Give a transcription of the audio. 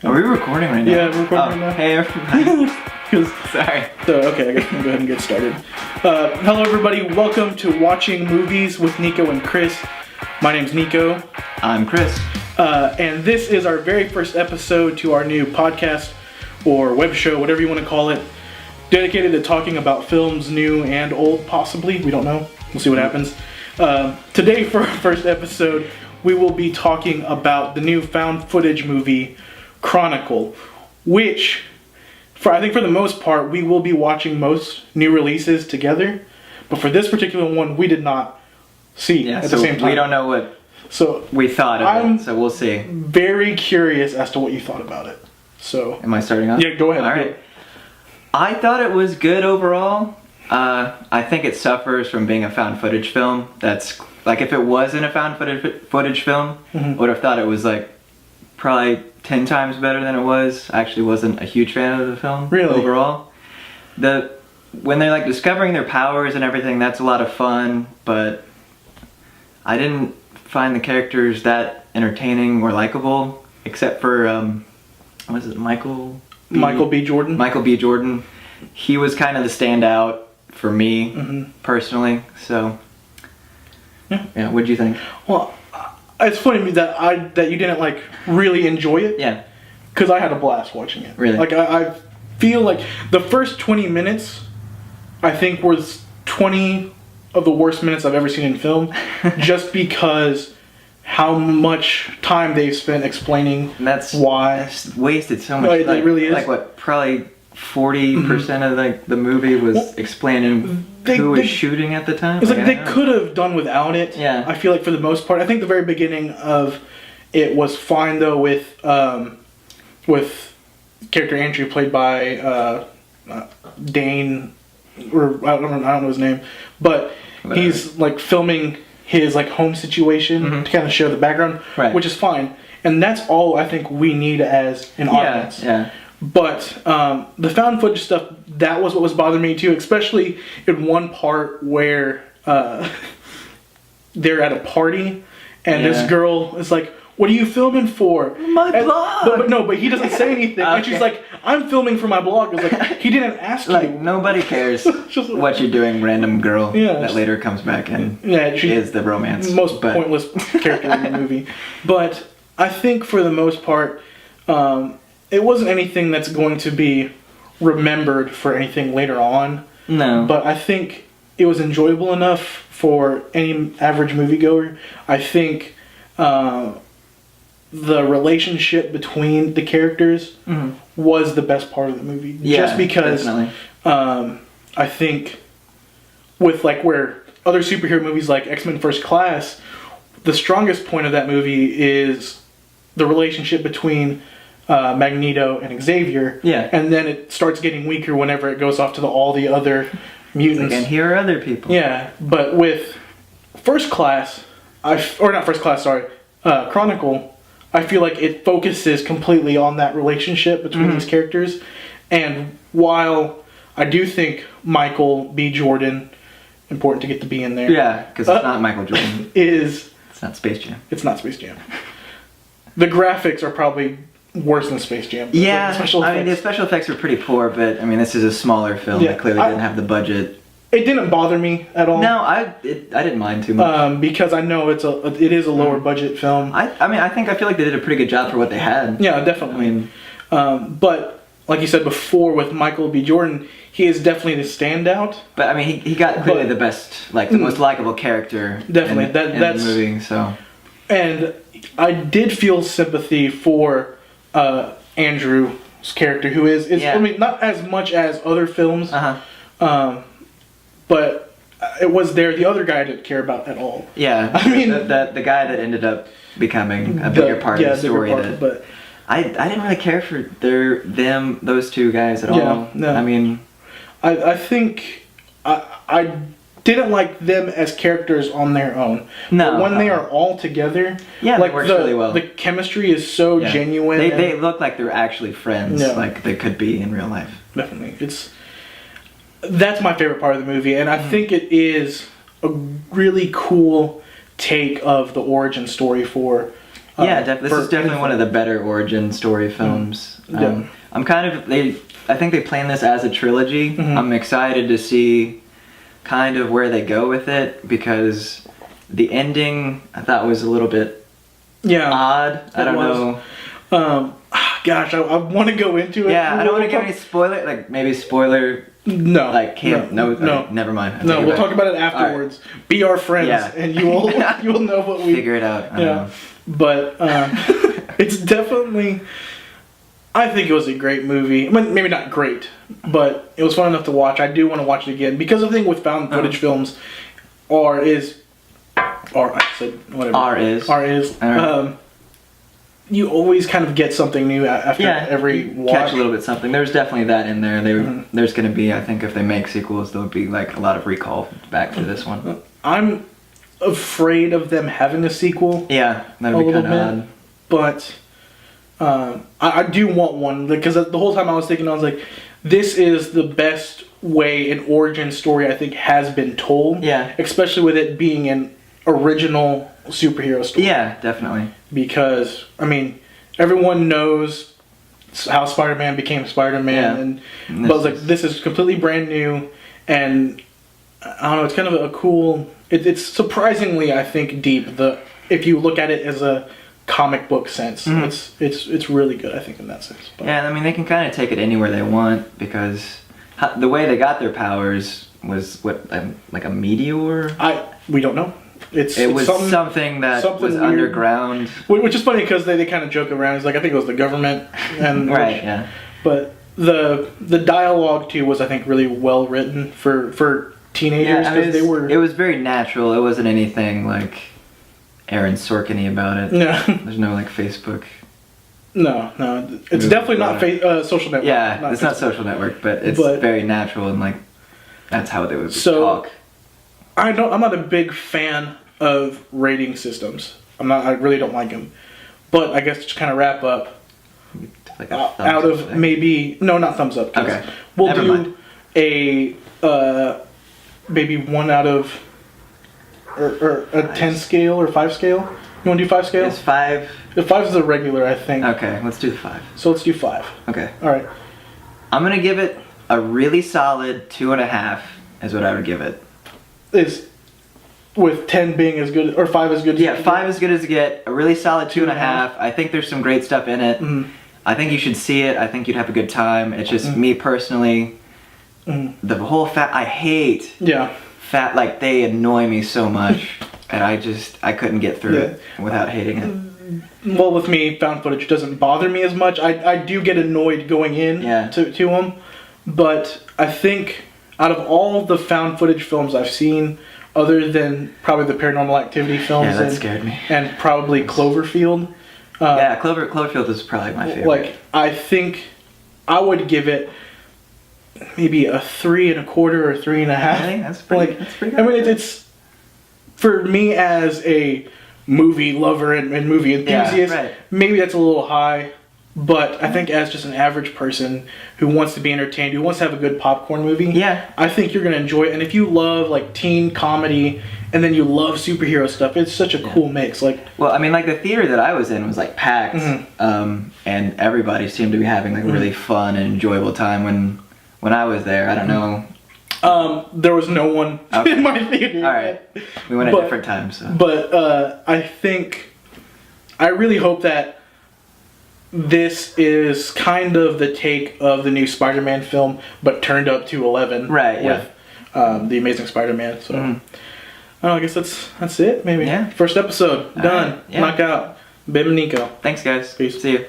Are we recording right now? Yeah, we're recording right now. Hey everybody. Sorry. So, okay, I guess we can go ahead and get started. Hello everybody, welcome to Watching Movies with Nico and Chris. My name's Nico. I'm Chris. And this is our very first episode to our new podcast, or web show, whatever you want to call it, dedicated to talking about films, new and old, possibly. We don't know. We'll see what happens. Today, for our first episode, we will be talking about the new found footage movie, Chronicle, which, I think for the most part, we will be watching most new releases together. But for this particular one, we did not see at the same time. We don't know what we thought of it, so we'll see. Very curious as to what you thought about it. So, am I starting off? Yeah, go ahead. All right. I thought it was good overall. I think it suffers from being a found footage film. That's like, if it wasn't a found footage film, I would have thought it was like probably 10 times better than it was. I actually wasn't a huge fan of the film overall. When they're like discovering their powers and everything, that's a lot of fun, but I didn't find the characters that entertaining or likable, except for what is it, Michael B. Jordan. Michael B. Jordan. He was kind of the standout for me personally. So yeah, what do you think? Well, it's funny to me that you didn't like really enjoy it. Yeah. Because I had a blast watching it. Really? Like I feel like the first 20 minutes, I think, was 20 of the worst minutes I've ever seen in film, just because how much time they've spent explaining why. That's wasted so much. It really is. Like what? Probably 40% of like the movie was explaining who was shooting at the time. It's like they could have done without it. Yeah. I feel like for the most part, I think the very beginning of it was fine though, with character Andrew played by Dane, or I don't know his name, but he's like filming his like home situation to kind of show the background, which is fine, and that's all I think we need as an audience. Yeah. But the found footage stuff, that was what was bothering me too, especially in one part where they're at a party and this girl is like, "What are you filming for?" My blog! But he doesn't say anything. Okay. And she's like, "I'm filming for my blog." It's like, he didn't ask you. Like, nobody cares what you're doing, random girl that later comes back and she is the romance. Most pointless character in the movie. But I think for the most part, it wasn't anything that's going to be remembered for anything later on. No. But I think it was enjoyable enough for any average moviegoer. I think the relationship between the characters was the best part of the movie. Yeah, just because I think with like where other superhero movies like X-Men First Class, the strongest point of that movie is the relationship between Magneto and Xavier. Yeah. And then it starts getting weaker whenever it goes off to all the other mutants. And here are other people. Yeah, but with First Class, Chronicle, I feel like it focuses completely on that relationship between these characters. And while I do think Michael B. Jordan, important to get the B in there. Yeah, because it's not Michael Jordan. It's not Space Jam. It's not Space Jam. The graphics are probably worse than Space Jam. Yeah, I mean, the special effects were pretty poor, but I mean, this is a smaller film that clearly didn't have the budget. It didn't bother me at all. No, I didn't mind too much. Because I know it is a lower budget film. I feel like they did a pretty good job for what they had. Yeah, definitely. I mean, but like you said before, with Michael B. Jordan, he is definitely the standout. But I mean, he got clearly the best, like the most likable character. Definitely, in the movie. So, and I did feel sympathy for Andrew's character, who is I mean, not as much as other films. But it was the other guy I didn't care about at all. Yeah, I mean, the guy that ended up becoming a bigger part of the story. But I didn't really care for those two guys at all. No. I mean, I think I didn't like them as characters on their own. No, but when they are all together, like, it works really well. The chemistry is so genuine. They look like they're actually friends, like they could be in real life. Definitely, that's my favorite part of the movie, and I think it is a really cool take of the origin story for Yeah, this is definitely one of the better origin story films. Yeah. I'm kind of I think they planned this as a trilogy. I'm excited to see kind of where they go with it because the ending I thought was a little bit odd. I don't know. Gosh, I want to go into it. Yeah, I don't want to give any spoiler. Like maybe spoiler. No. Like can't. No. Okay, never mind. No, we'll talk about it afterwards. Right. Be our friends, and you will know what we figure it out. I don't know. But it's definitely. I think it was a great movie. I mean, maybe not great, but it was fun enough to watch. I do want to watch it again because the thing with found footage films, I said whatever. R is. You always kind of get something new after every watch. Catch a little bit something. There's definitely that in there. There's going to be, I think, if they make sequels, there'll be like a lot of recall back to this one. I'm afraid of them having a sequel. Yeah, that'd be kind of odd. But I do want one because the whole time I was thinking, I was like, this is the best way an origin story I think has been told. Yeah. Especially with it being an original superhero story. Yeah, definitely. Because, I mean, everyone knows how Spider-Man became Spider-Man. Yeah. But like, this is completely brand new. And, I don't know, it's kind of a cool... It's surprisingly, I think, deep. If you look at it as a comic book sense. It's really good, I think, in that sense. But. Yeah, I mean, they can kind of take it anywhere they want because the way they got their powers was, like a meteor? We don't know. It was something that was weird. Underground. Which is funny because they kind of joke around. It's like, I think it was the government. And right, yeah. But the dialogue, too, was, I think, really well written for teenagers. Yeah, I mean, it was very natural. It wasn't anything, like, Aaron Sorkin-y about it. No. There's no, like, Facebook. No. It's definitely not Social Network. Yeah, it's not Social Network, but it's very natural and, like, that's how they would talk. I'm not a big fan of rating systems. I really don't like them. But I guess to kind of wrap up, like out of maybe not thumbs up. Okay, we'll do a maybe 1 out of or a 10 scale or 5 scale. You want to do 5 scale? It's 5. The 5 is a regular, I think. Okay, let's do 5. So let's do 5. Okay. All right. I'm gonna give it a really solid 2.5. Is what I would give it. Is with 10 being as good or 5 as good as 5 as good as you get. A really solid 2.5. I think there's some great stuff in it. I think you should see it. I think you'd have a good time. It's just me personally. The whole I hate fat, like they annoy me so much and I couldn't get through it without hating it. Well, with me, found footage doesn't bother me as much. I do get annoyed going in to them, but I think out of all the found footage films I've seen, other than probably the Paranormal Activity films, that scared me, and probably Cloverfield. Cloverfield is probably my favorite. Like, I think I would give it maybe a 3.25 or 3.5. Really? That's pretty good. I mean, it's for me as a movie lover and movie enthusiast, maybe that's a little high. But I think as just an average person who wants to be entertained, who wants to have a good popcorn movie, I think you're going to enjoy it. And if you love like teen comedy and then you love superhero stuff, it's such a cool mix. Like, well, I mean, like the theater that I was in was like packed, and everybody seemed to be having like really fun and enjoyable time when I was there. I don't know. There was no one in my theater. All right, we went at different times. So. But I really hope that this is kind of the take of the new Spider-Man film, but turned up to 11. Right, with the Amazing Spider-Man. So, I don't know, I guess that's it, maybe. Yeah. First episode, done. Right. Knock out. Bim and Nico. Thanks, guys. Peace. See you.